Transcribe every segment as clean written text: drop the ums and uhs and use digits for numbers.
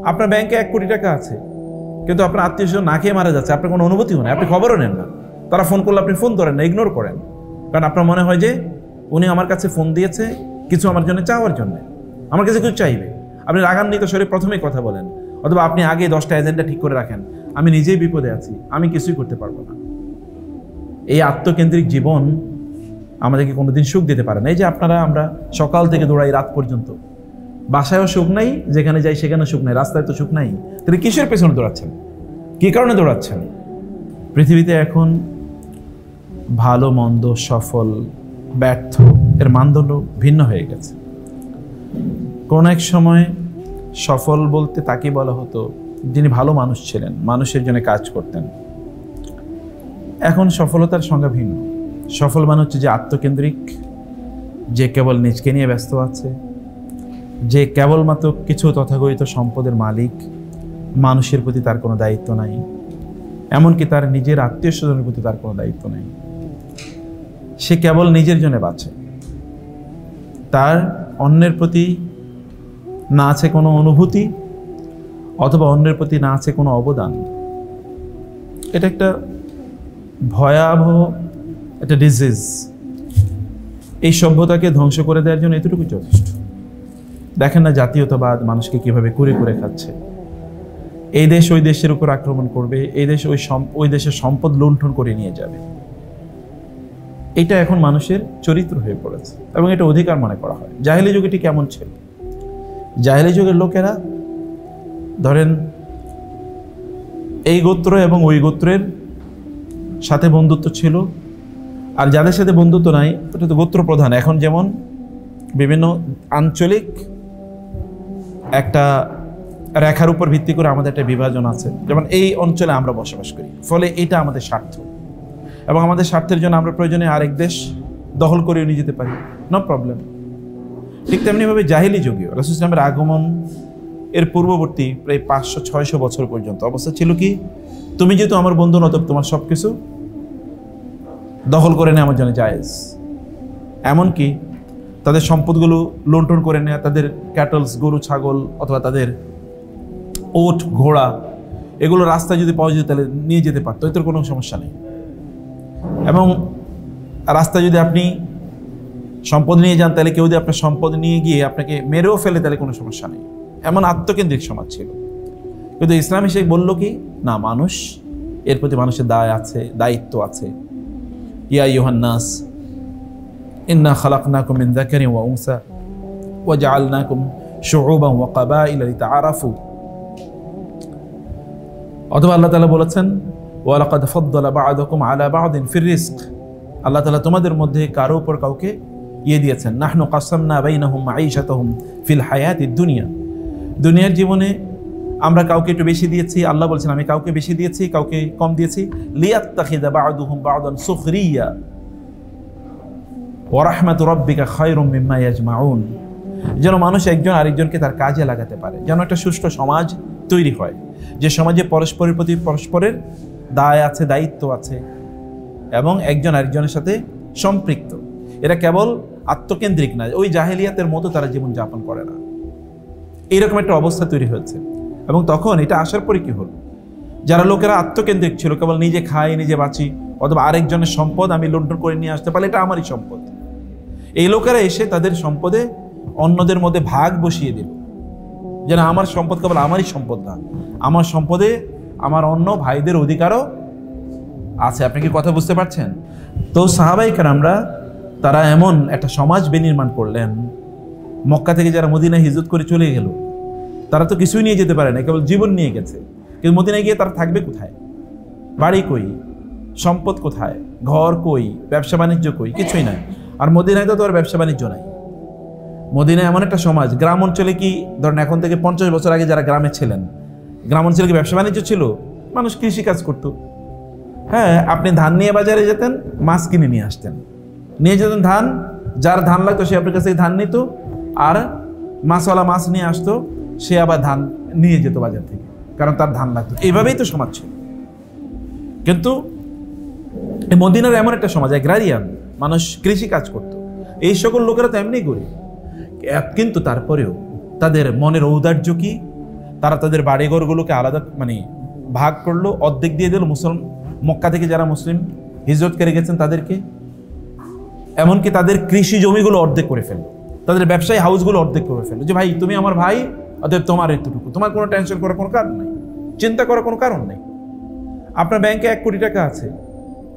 আপনার ব্যাংকে 1 কোটি টাকা আছে, কিন্তু আপনার আত্মীয় স্বজন না খেয়ে মারা যাচ্ছে, আপনার কোনো অনুভূতিও নেই, আপনি খবরও নেন না। তারা ফোন করলে আপনি ফোন ধরেন না, ইগনোর করেন, কারণ আপনার মনে হয় যে উনি আমার কাছে ফোন দিয়েছে কিছু আমার জন্য চাওয়ার জন্য, আমার কাছে কিছু চাইবে। আপনি রাগান্বিত স্বরে প্রথমেই কথা বলেন, অথবা আপনি আগে 10টা এজেন্ডা ঠিক করে রাখেন, আমি নিজেই বিপদে আছি, আমি কিছুই করতে পারবো না। এই আত্মকেন্দ্রিক জীবন আমাদেরকে কোনোদিন সুখ দিতে পারে না। এই যে আমরা সকাল থেকে দৌড়াই রাত পর্যন্ত, বাসায়ও সুখ নাই, যেখানে যাই সেখানে সুখ নাই, রাস্তায় তো সুখ নাই, তাহলে কিসের পেছনে দৌড়াচ্ছেন, কি কারণে দৌড়াচ্ছেন? পৃথিবীতে এখন ভালো মন্দ, সফল ব্যর্থ এর মানদণ্ড ভিন্ন হয়ে গেছে। কোন এক সময় সফল বলতে তাকে বলা হতো যিনি ভালো মানুষ ছিলেন, মানুষের জন্য কাজ করতেন। এখন সফলতার সংজ্ঞা ভিন্ন। সফল মানে হচ্ছে যে আত্মকেন্দ্রিক, যে কেবল নিজকে নিয়ে ব্যস্ত আছে, যে কেবলমাত্র কিছু তথাকথিত সম্পদের মালিক, মানুষের প্রতি তার কোনো দায়িত্ব নাই, এমনকি তার নিজের আত্মীয় স্বজনের প্রতি তার কোনো দায়িত্ব নেই। সে কেবল নিজের জন্য বাঁচে, তার অন্যের প্রতি না আছে কোনো অনুভূতি, অথবা অন্যের প্রতি না আছে কোনো অবদান। এটা একটা ভয়াবহ একটা ডিজিজ। এই সভ্যতাকে ধ্বংস করে দেওয়ার জন্য এতটুকু যথেষ্ট। দেখেন না জাতীয়তাবাদ মানুষকে কিভাবে কুরে কুরে খাচ্ছে। এই দেশ ওই দেশের উপর আক্রমণ করবে, এই দেশ ওই দেশের সম্পদ লুণ্ঠন করে নিয়ে যাবে। এটা এখন মানুষের চরিত্র হয়ে পড়েছে এবং এটা অধিকার মনে করা হয়। জাহেলি যুগে এটি কেমন ছিল? জাহেলি যুগের লোকেরা ধরেন এই গোত্র এবং ওই গোত্রের সাথে বন্ধুত্ব ছিল, আর যাদের সাথে বন্ধুত্ব নাই ওটা তো গোত্র প্রধান। এখন যেমন বিভিন্ন আঞ্চলিক একটা রেখার উপর ভিত্তি করে আমাদের একটা বিভাজন আছে, যেমন এই অঞ্চলে আমরা বসবাস করি, ফলে এটা আমাদের স্বার্থ, এবং আমাদের স্বার্থের জন্য আমরা প্রয়োজনে আরেক দেশ দখল করে নিয়ে যেতে পারি, নো প্রবলেম। ঠিক তেমনিভাবে জাহিলি যুগেও রাসূল ইসলামের আগমন এর পূর্ববর্তী প্রায় 500-600 বছর পর্যন্ত অবস্থা ছিল কি, তুমি যেহেতু আমার বন্ধু নতব তোমার সব কিছু দখল করে নেওয়া আমার জন্য জায়েজ। এমনকি তাদের সম্পদগুলো লুণ্ঠন করে নেওয়া, তাদের ক্যাটলস, গরু ছাগল অথবা তাদের ওট ঘোড়া, এগুলো রাস্তায় যদি পাওয়া যেত তাহলে নিয়ে যেতে পারতো, এতে কোনো সমস্যা নেই। এবং রাস্তায় যদি আপনি সম্পদ নিয়ে যান তাহলে কেউ যদি আপনার সম্পদ নিয়ে গিয়ে আপনাকে মেরেও ফেলে তাহলে কোনো সমস্যা নেই। এমন আত্মকেন্দ্রিক সমাজ ছিল। কিন্তু ইসলাম এসে বলল কি না, মানুষ এর প্রতি মানুষের দায় আছে, দায়িত্ব আছে। ইয়া আইয়ুহান নাস ইন্না খালাকনাকুম মিন যাকারিন ওয়া উনসা ওয়া জাআলনাকুম শুউবান ওয়া ক্বাবাইলা লিতাআরাফু। অথবা আল্লাহ তাআলা বলেছেন ওয়া লাকাদ ফাদ্দালা বা'দাকুম আলা বা'দিন ফির রিজক। আল্লাহ তাআলা তোমাদের মধ্যে কারো উপর কাউকে দিয়েছেন। নাহনু কাসামনা বাইনাহুম মাঈশাতাহুম ফিল হায়াতিদ দুনিয়া। দুনিয়ার জীবনে আমরা কাউকে একটু বেশি দিয়েছি, আল্লাহ বলছেন আমি কাউকে বেশি দিয়েছি, কাউকে কম দিয়েছি। লিয়াত্তাখিযা বা'দুহুম বা'দান সুখরিয়া ওয়া রাহমাতু রাব্বিকা খায়রুম মিম্মা ইয়াজমাউন। যেন মানুষ একজন আরেকজনকে তার কাজে লাগাতে পারে, যেন একটা সুষ্ঠু সমাজ তৈরি হয়, যে সমাজে পরস্পরের প্রতি পরস্পরের দায় আছে, দায়িত্ব আছে এবং একজন আরেকজনের সাথে সম্পৃক্ত। এরা কেবল আত্মকেন্দ্রিক না, ওই জাহেলিয়াতের মতো তারা জীবন যাপন করে না। এইরকম একটা অবস্থা তৈরি হয়েছে। এবং তখন এটা আসার পরে কি হলো, যারা লোকেরা আত্মকেন্দ্রিক ছিল, কেবল নিজে খাই নিজে বাঁচি, অথবা আরেকজনের সম্পদ আমি লুণ্ঠন করে নিয়ে আসতে পারলে এটা আমারই সম্পদ, এই লোকেরা এসে তাদের সম্পদে অন্যদের মধ্যে ভাগ বসিয়ে দিল, যেন আমার সম্পদ কেবল আমারই সম্পদ না, আমার সম্পদে আমার অন্য ভাইদের অধিকারও আছে। আপনি কি কথা বুঝতে পারছেন? তো সাহাবায়ে কেরামরা তারা এমন একটা সমাজ বিনির্মাণ করলেন। মক্কা থেকে যারা মদিনায় হিজরত করে চলে গেল, তারা তো কিছুই নিয়ে যেতে পারে না, কেবল জীবন নিয়ে গেছে। কিন্তু মদিনায় গিয়ে তারা থাকবে কোথায়? বাড়ি কই, সম্পদ কোথায়, ঘর কই, ব্যবসা বাণিজ্য কই, কিছুই নাই। আর মদিনায় তো আর ব্যবসা বাণিজ্য নাই। মদিনায় এমন একটা সমাজ, গ্রাম অঞ্চলে কি ধরেন এখন থেকে 50 বছর আগে যারা গ্রামে ছিলেন, গ্রাম অঞ্চলে কি ব্যবসা বাণিজ্য ছিল? মানুষ কৃষি কাজ করতো। হ্যাঁ, আপনি ধান নিয়ে বাজারে যেতেন, মাছ কিনে নিয়ে আসতেন, নিয়ে যেতেন ধান, যার ধান লাগতো সে আপনার কাছে ধান নিত, আর মাছওয়ালা মাছ নিয়ে আসতো, সে আবার ধান নিয়ে যেত বাজার থেকে, কারণ তার ধান লাগতো। এইভাবেই তো সমাজ ছিল। কিন্তু এই মদিনার এমন একটা সমাজ, অ্যাগ্রারিয়ান, মানুষ কৃষি কাজ করত। এই সকল লোকেরা তো এমনি গরিব, কিন্তু তারপরেও তাদের মনের ঔদার্য কি, তারা তাদের বাড়িঘরগুলোকে আলাদা মানে ভাগ করলো, অর্ধেক দিয়ে দিল মক্কা থেকে যারা মুসলিম হিজরতকারী গেছেন তাদেরকে, এমনকি তাদের কৃষি জমিগুলো অর্ধেক করে ফেললো, তাদের ব্যবসায়ী হাউসগুলো অর্ধেক করে ফেললো, যে ভাই তুমি আমার ভাই, অতএব তোমার এতটুকু, তোমার কোনো টেনশন করার কোনো কারণ নেই, চিন্তা করার কোনো কারণ নেই। আপনার ব্যাংকে 1 কোটি টাকা আছে,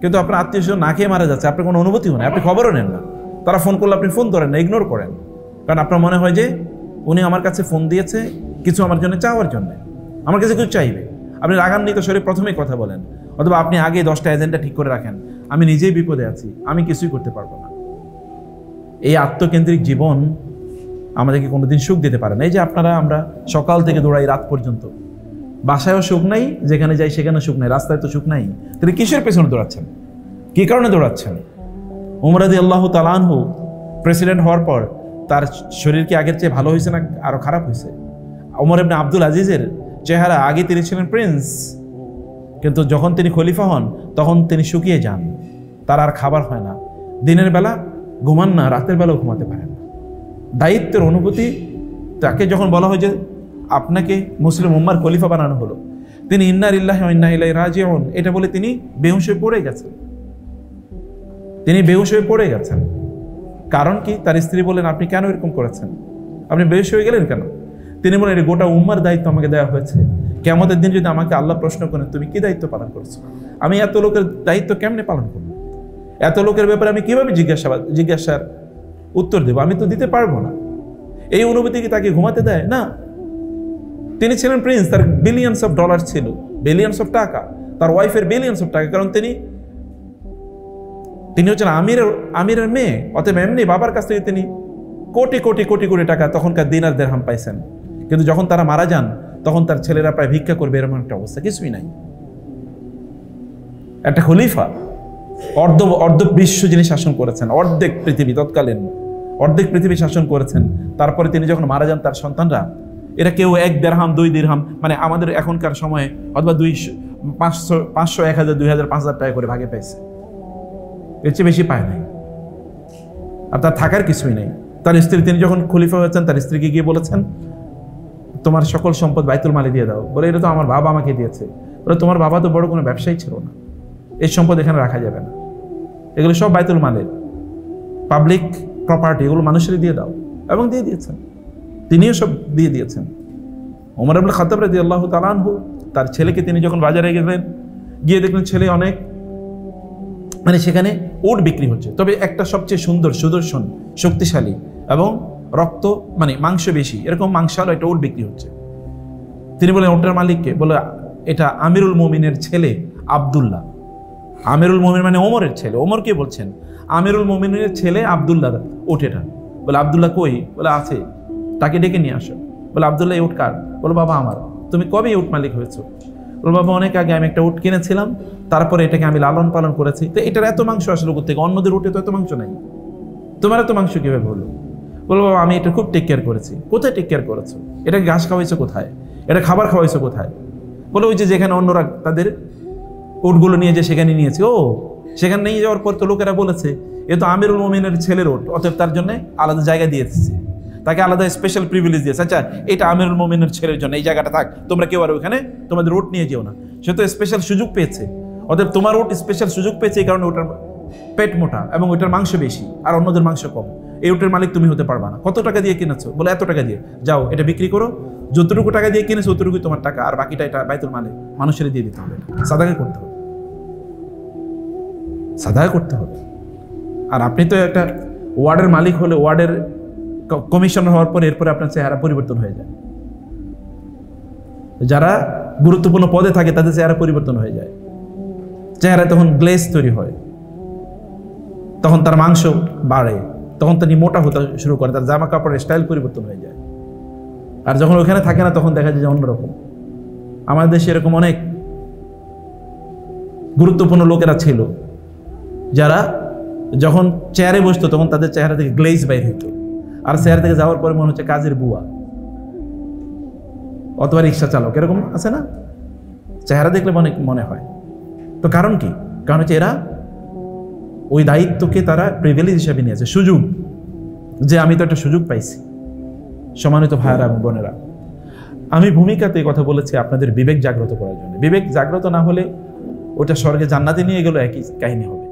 কিন্তু আপনার আত্মীয় স্বজন না খেয়ে মারা যাচ্ছে, আপনার কোনো অনুভূতিও নেই, আপনি খবরও নেন না। তারা ফোন করলে আপনি ফোন ধরেন না, ইগনোর করেন, কারণ আপনার মনে হয় যে উনি আমার কাছে ফোন দিয়েছে কিছু আমার জন্য চাওয়ার জন্য, আমার কাছে কিছু চাইবে। আপনি রাগান্বিত স্বরে প্রথমেই কথা বলেন, অথবা আপনি আগে 10টা এজেন্ডা ঠিক করে রাখেন, আমি নিজেই বিপদে আছি, আমি কিছুই করতে পারবো না। এই আত্মকেন্দ্রিক জীবন আমাদেরকে কোনোদিন সুখ দিতে পারে না। এই যে আমরা সকাল থেকে দৌড়াই রাত পর্যন্ত, বাসায়ও সুখ নাই, যেখানে যাই সেখানে সুখ নাই, রাস্তায় তো সুখ নাই, তিনি কিসের পেছনে দৌড়াচ্ছেন, কি কারণে দৌড়াচ্ছেন? উমর রাদিয়াল্লাহু তাআলা আনহু প্রেসিডেন্ট হওয়ার পর তার শরীর কি আগের চেয়ে ভালো হয়েছে না আরো খারাপ হয়েছে? ওমর ইবনে আব্দুল আজিজের চেহারা, আগে তিনি ছিলেন প্রিন্স, কিন্তু যখন তিনি খলিফা হন তখন তিনি শুকিয়ে যান, তার আর খাবার হয় না, দিনের বেলা ঘুমান না, রাতের বেলাও ঘুমাতে পারেন না। দায়িত্বের অনুভূতি, তাকে যখন বলা হয় যে আপনাকে মুসলিম উম্মার খলিফা বানানো হলো, তিনি ইন্না লিল্লাহি ওয়া ইন্না ইলাইহি রাজিউন এটা বলে তিনি বেহুশ হয়ে পড়ে গেছেন, তিনি বেহুশ হয়ে পড়ে গেছেন। কারণ কি? তার স্ত্রী বলেন, আপনি কেন এরকম করেছেন, আপনি বেহুশ হয়ে গেলেন কেন? তিনি বলেন, এই গোটা উম্মার দায়িত্ব আমাকে দেওয়া হয়েছে, কিয়ামতের দিন যদি আমাকে আল্লাহ প্রশ্ন করেন তুমি কি দায়িত্ব পালন করেছো, আমি এত লোকের দায়িত্ব কেমনে পালন করবো, এত লোকের ব্যাপারে আমি কিভাবে জিজ্ঞাসার উত্তর দেবো, আমি তো দিতে পারবো না। এই অনুভূতি কি তাকে ঘুমাতে দেয় না? তিনি ছিলেন প্রিন্স, তার বিলিয়নস অফ ডলার ছিল, বিলিয়নস অফ টাকা, তার ওয়াইফের বিলিয়নস অফ টাকা, কারণ তিনি হচ্ছেন আমিরের মেয়ে, অতএব এমনি বাবার কাছ থেকে তিনি কোটি কোটি কোটি কোটি টাকা তখনকার দিনার দিরহাম পাইছেন। কিন্তু যখন তারা মারা যান তখন তার ছেলেরা প্রায় ভিক্ষা করবে, এরকম একটা অবস্থা, কিছুই নাই। একটা খলিফা অর্ধ বিশ্ব যিনি শাসন করেছেন, অর্ধেক পৃথিবী, তৎকালীন অর্ধেক পৃথিবী শাসন করেছেন, তারপরে তিনি যখন মারা যান তার সন্তানরা, এরা কেউ 1 দিরহাম 2 দিরহাম, মানে আমাদের এখনকার সময়ে অথবা 500 1000 2000 5000 টাকা করে ভাগে পাইছে, এর চেয়ে বেশি পায় নাই। আর তার থাকার কিছুই নেই। তার স্ত্রী, তিনি যখন খলিফা হয়েছেন তার স্ত্রীকে গিয়ে বলেছেন, তোমার সকল সম্পদ বাইতুল মালে দিয়ে দাও। বলে, এটা তো আমার বাবা আমাকে দিয়েছে। বলে, তোমার বাবা তো বড় কোনো ব্যবসায়ী ছিল না, এই সম্পদ এখানে রাখা যাবে না, এগুলো সব বাইতুল মালের পাবলিক প্রপার্টি, এগুলো মানুষেরই দিয়ে দাও। এবং দিয়ে দিয়েছেন, তিনিও সব দিয়ে দিয়েছেন। ওমর ইবনে খাত্তাব রাদিয়াল্লাহু তাআলা আনহু তার ছেলেকে, তিনি যখন বাজারে গেলেন, গিয়ে দেখলেন ছেলে অনেক, মানে সেখানে উট বিক্রি হচ্ছে, তবে একটা সবচেয়ে সুন্দর, সুদর্শন, শক্তিশালী এবং রক্ত মানে মাংস বেশি, এরকম মাংসালো একটা উট বিক্রি হচ্ছে। তিনি বলেন, ওটার মালিককে? বলে, এটা আমিরুল মুমিনের ছেলে আব্দুল্লাহ। আমিরুল মুমিন মানে ওমরের ছেলে। ওমর কে বলছেন? আমিরুল মুমিনের ছেলে আব্দুল্লাহ উট এটা। বলে, আব্দুল্লাহ কই? বলে, আছে, তাকে ডেকে নিয়ে আসো। বলে, আব্দুল্লাহ এই উট কার? বলো, বাবা আমার। তুমি কবে উট মালিক হয়েছো? বলো, বাবা অনেক আগে আমি একটা উট কিনেছিলাম, তারপরে এটাকে আমি লালন পালন করেছি, তো এটার এত মাংস আসলে কোথেকে? অন্যদের উটে তো এত মাংস নাই, তোমার এত মাংস কিভাবে হলো? বলো, বাবা আমি এটা খুব টেক কেয়ার করেছি। কোথায় টেক কেয়ার করেছো? এটাকে ঘাস খাওয়াইছো কোথায়? এটা খাবার খাওয়াইছো কোথায়? বলে, ওই যে যেখানে অন্যরা তাদের উটগুলো নিয়ে যে সেখানে নিয়েছে। ও, সেখানে নিয়ে যাওয়ার পর তো লোকেরা বলেছে এ তো আমিরুল মুমিনের ছেলের উট, অতএব তার জন্য আলাদা জায়গা দিয়েছে, তাকে আলাদা স্পেশাল প্রিভিলেজ দিয়েছে। আচ্ছা, এটা আমিরুল মুমিনের ছেলের জন্য এই জায়গাটা থাক, তোমরা কেউ আর ওখানে তোমাদের উট নিয়ে যেও না। সে তো স্পেশাল সুযোগ পেয়েছে, অতএব তোমার উট স্পেশাল সুযোগ পেয়েছে, এই কারণে ওটার পেট মোটা এবং ওটার মাংস বেশি আর অন্যদের মাংস কম। এই উটের মালিক তুমি হতে পারবা না। কত টাকা দিয়ে কিনেছো? বলে, এত টাকা দিয়ে। যাও, এটা বিক্রি করো, যতটুকু টাকা দিয়ে কিনেছো ততটুকুই তোমার টাকা, আর বাকিটা এটা বাইতুল মালে মানুষের দিয়ে দিতে হবে, সাদাকা করতে হবে, সাদাকা করতে হবে। আর আপনি তো একটা ওয়ার্ডের মালিক হলে, ওয়ার্ডের কমিশনার হওয়ার পরে এরপরে আপনার চেহারা পরিবর্তন হয়ে যায়। যারা গুরুত্বপূর্ণ পদে থাকে তাদের চেহারা পরিবর্তন হয়ে যায়, চেহারায় তখন গ্লেজ তৈরি হয়, তখন তার মাংস বাড়ে, তখন তিনি মোটা হতে শুরু করে, তার জামা কাপড়ের স্টাইল পরিবর্তন হয়ে যায়। আর যখন ওখানে থাকে না তখন দেখা যায় যে অন্যরকম। আমাদের দেশে এরকম অনেক গুরুত্বপূর্ণ লোকেরা ছিল যারা যখন চেয়ারে বসতো তখন তাদের চেহারা থেকে গ্লেজ বাইর হইত, আর চেয়ার থেকে যাওয়ার পরে মনে হচ্ছে কাজের বুয়া অথবা রিক্সা চালক, এরকম আছে না? চেহারা দেখলে অনেক মনে হয়। তো কারণ কি? কারণ হচ্ছে এরা ওই দায়িত্বকে তারা প্রিভিলেজ হিসাবে নিয়েছে, সুযোগ, যে আমি তো একটা সুযোগ পাইছি। সম্মানিত ভাইয়েরা এবং বোনেরা, আমি ভূমিকাতে কথা বলেছি আপনাদের বিবেক জাগ্রত করার জন্য। বিবেক জাগ্রত না হলে ওটা স্বর্গে জান্নাতে নিয়ে গেলেও একই কাহিনী হবে।